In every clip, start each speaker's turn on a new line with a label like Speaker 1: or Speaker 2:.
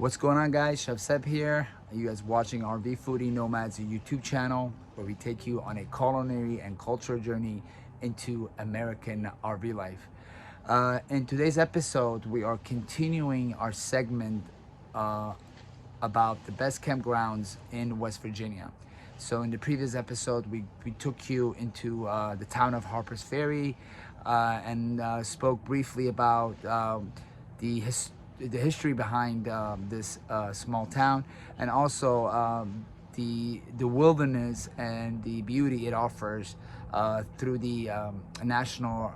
Speaker 1: What's going on, guys? Chef Seb here. You guys watching RV Foodie Nomads YouTube channel, where we take you on a culinary and cultural journey into American RV life. In today's episode, we are continuing our segment about the best campgrounds in West Virginia. So in the previous episode, we took you into the town of Harpers Ferry and spoke briefly about the history behind this small town, and also the wilderness and the beauty it offers through the national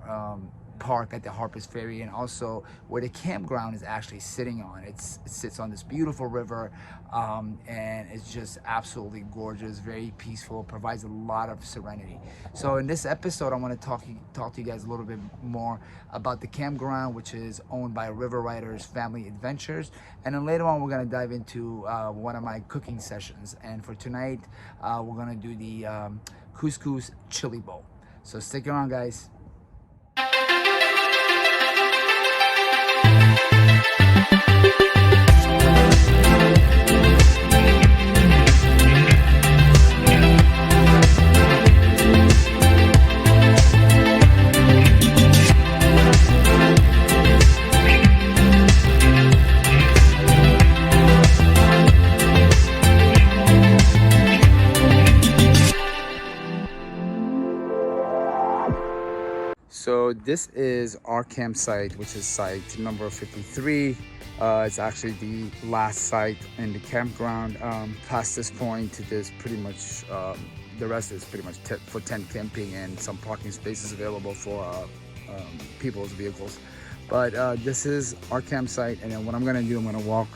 Speaker 1: park at the Harpers Ferry, and also where the campground is actually sitting on. It sits on this beautiful river, and it's just absolutely gorgeous, very peaceful, provides a lot of serenity. So in this episode, I want to talk to you guys a little bit more about the campground, which is owned by River Riders Family Adventures, and then later on we're going to dive into one of my cooking sessions. And for tonight, we're going to do the couscous chili bowl. So stick around, guys. So this is our campsite, which is site number 53. It's actually the last site in the campground. Past this point, there's pretty much, the rest is pretty much for tent camping and some parking spaces available for people's vehicles. But this is our campsite, and then what I'm gonna do, I'm gonna walk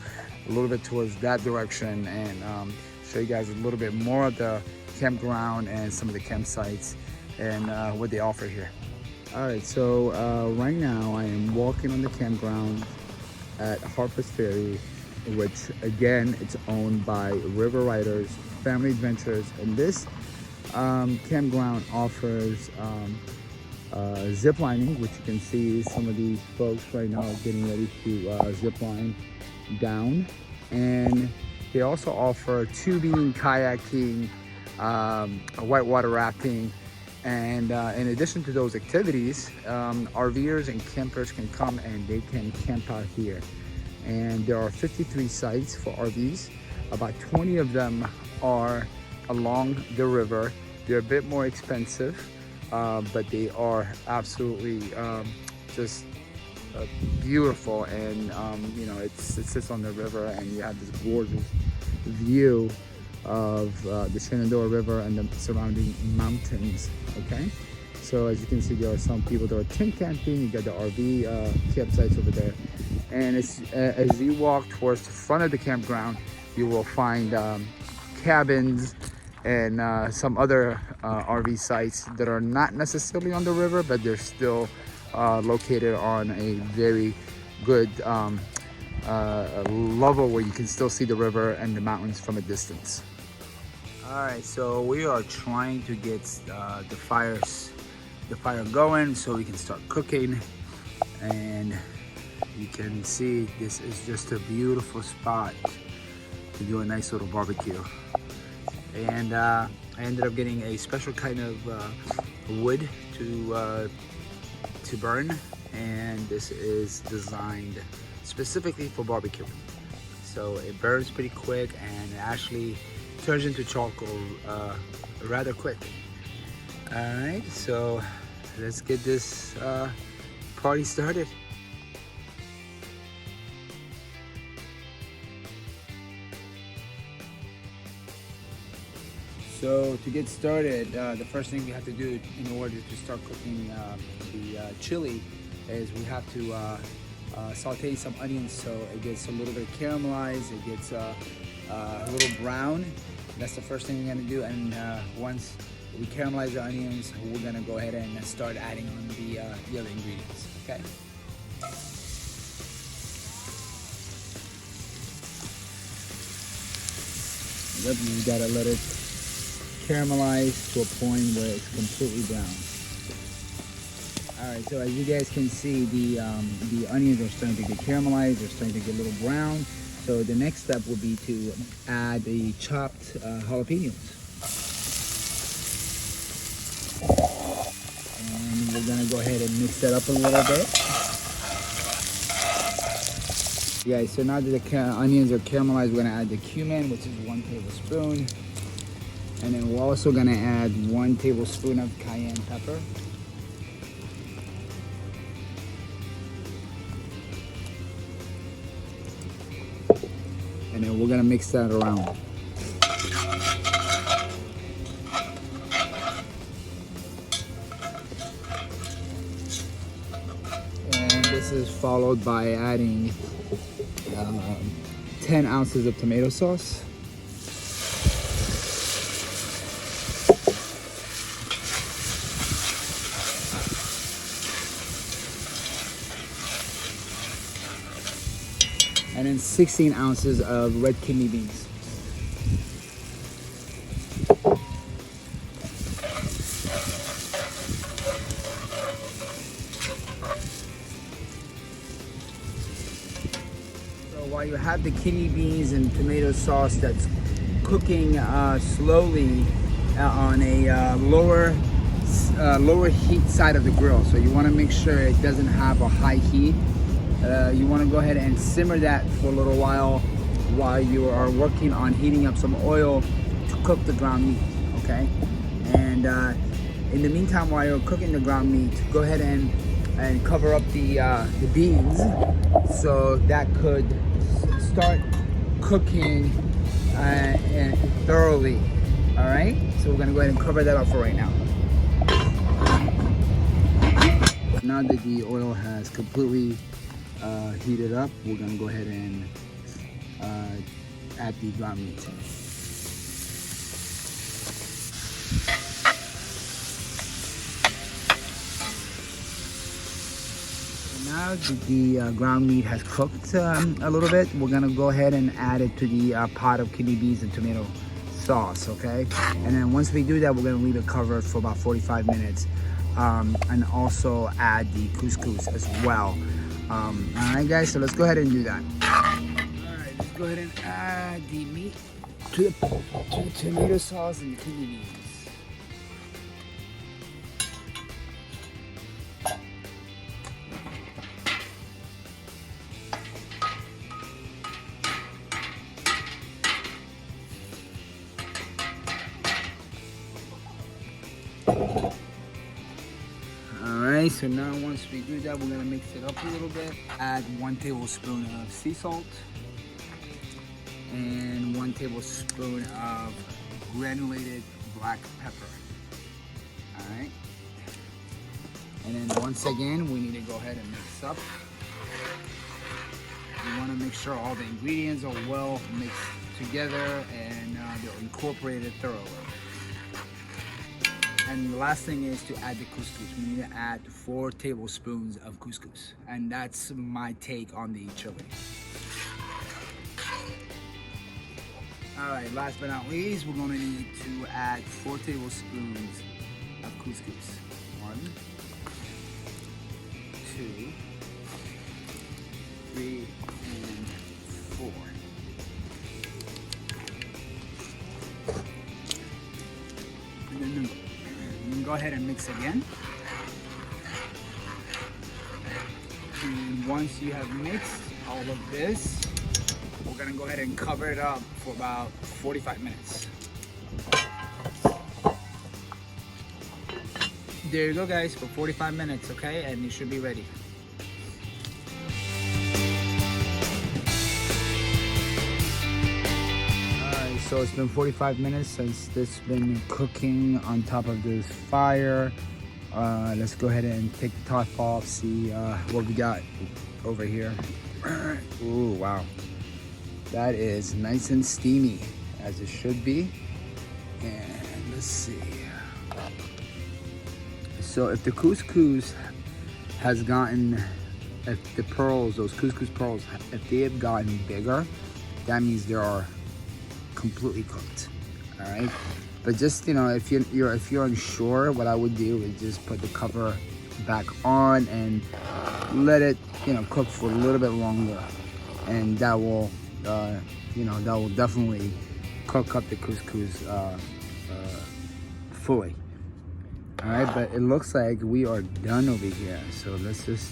Speaker 1: a little bit towards that direction and show you guys a little bit more of the campground and some of the campsites and what they offer here. All right, so right now I am walking on the campground at Harpers Ferry, which again, it's owned by River Riders Family Adventures. And this campground offers zip lining, which you can see some of these folks right now are getting ready to zip line down. And they also offer tubing, kayaking, whitewater rafting. And in addition to those activities, RVers and campers can come and they can camp out here. And there are 53 sites for RVs. About 20 of them are along the river. They're a bit more expensive, but they are absolutely just beautiful. And you know, it sits on the river, and you have this gorgeous view of the Shenandoah River and the surrounding mountains. Okay, so as you can see, there are some people that are tent camping. You got the RV campsites over there, and as you walk towards the front of the campground, you will find cabins and some other RV sites that are not necessarily on the river, but they're still located on a very good level where you can still see the river and the mountains from a distance. All right, so we are trying to get the fire going so we can start cooking. And you can see this is just a beautiful spot to do a nice little barbecue. And I ended up getting a special kind of wood to burn, and this is designed specifically for barbecuing. So it burns pretty quick and it actually turns into charcoal rather quick. All right, so let's get this party started. So to get started, the first thing we have to do in order to start cooking the chili is we have to saute some onions so it gets a little bit caramelized, it gets a little brown. That's the first thing we're gonna do. And once we caramelize the onions, we're gonna go ahead and start adding on the other ingredients, okay? Yep, you gotta let it caramelize to a point where it's completely brown. All right, so as you guys can see, the onions are starting to get caramelized, they're starting to get a little brown. So the next step will be to add the chopped jalapenos. And we're gonna go ahead and mix that up a little bit. Yeah, so now that the onions are caramelized, we're gonna add the cumin, which is 1 tablespoon. And then we're also gonna add 1 tablespoon of cayenne pepper. And then we're gonna mix that around. And this is followed by adding 10 ounces of tomato sauce. And then 16 ounces of red kidney beans. So while you have the kidney beans and tomato sauce that's cooking slowly on a lower heat side of the grill, so you want to make sure it doesn't have a high heat. You want to go ahead and simmer that for a little while you are working on heating up some oil to cook the ground meat, okay? And in the meantime, while you're cooking the ground meat, go ahead and cover up the beans so that could start cooking thoroughly, all right? So we're gonna go ahead and cover that up for right now. Now that the oil has completely heated up, we're gonna go ahead and add the ground meat. Now that the ground meat has cooked a little bit, we're gonna go ahead and add it to the pot of kidney beans and tomato sauce, okay? And then once we do that, we're gonna leave it covered for about 45 minutes and also add the couscous as well. All right, guys, so let's go ahead and do that. All right, let's go ahead and add the meat to the tomato sauce and the kidney beans. Alright, so now once we do that, we're gonna mix it up a little bit. Add 1 tablespoon of sea salt and 1 tablespoon of granulated black pepper. Alright. And then once again, we need to go ahead and mix up. You wanna make sure all the ingredients are well mixed together and they're incorporated thoroughly. And the last thing is to add the couscous. We need to add 4 tablespoons of couscous. And that's my take on the chili. All right, last but not least, we're gonna need to add 4 tablespoons of couscous. 1, 2, 3, and 4. And then go ahead and mix again. And once you have mixed all of this, we're gonna go ahead and cover it up for about 45 minutes. There you go, guys, for 45 minutes, okay? And it should be ready. So it's been 45 minutes since this has been cooking on top of this fire. Let's go ahead and take the top off, see what we got over here. Ooh, wow. That is nice and steamy, as it should be. And let's see. So if the couscous has gotten, if the pearls, those couscous pearls, if they have gotten bigger, that means they are completely cooked. All right, but just, you know, if you're unsure, what I would do is just put the cover back on and let it, you know, cook for a little bit longer, and that will you know, that will definitely cook up the couscous fully. All right, but it looks like we are done over here. So let's just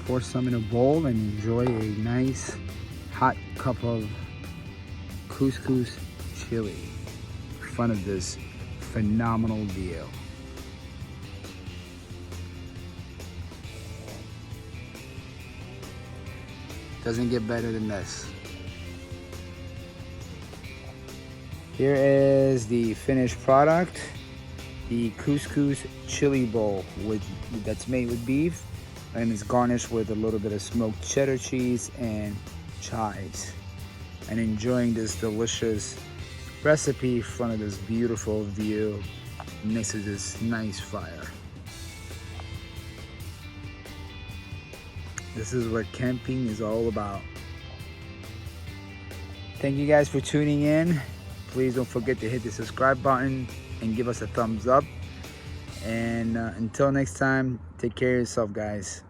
Speaker 1: pour some in a bowl and enjoy a nice hot cup of couscous chili in front of this phenomenal view. Doesn't get better than this. Here is the finished product, the couscous chili bowl that's made with beef, and it's garnished with a little bit of smoked cheddar cheese and chives. And enjoying this delicious recipe in front of this beautiful view next to this nice fire. This is what camping is all about. Thank you guys for tuning in. Please don't forget to hit the subscribe button and give us a thumbs up. And until next time, take care of yourself, guys.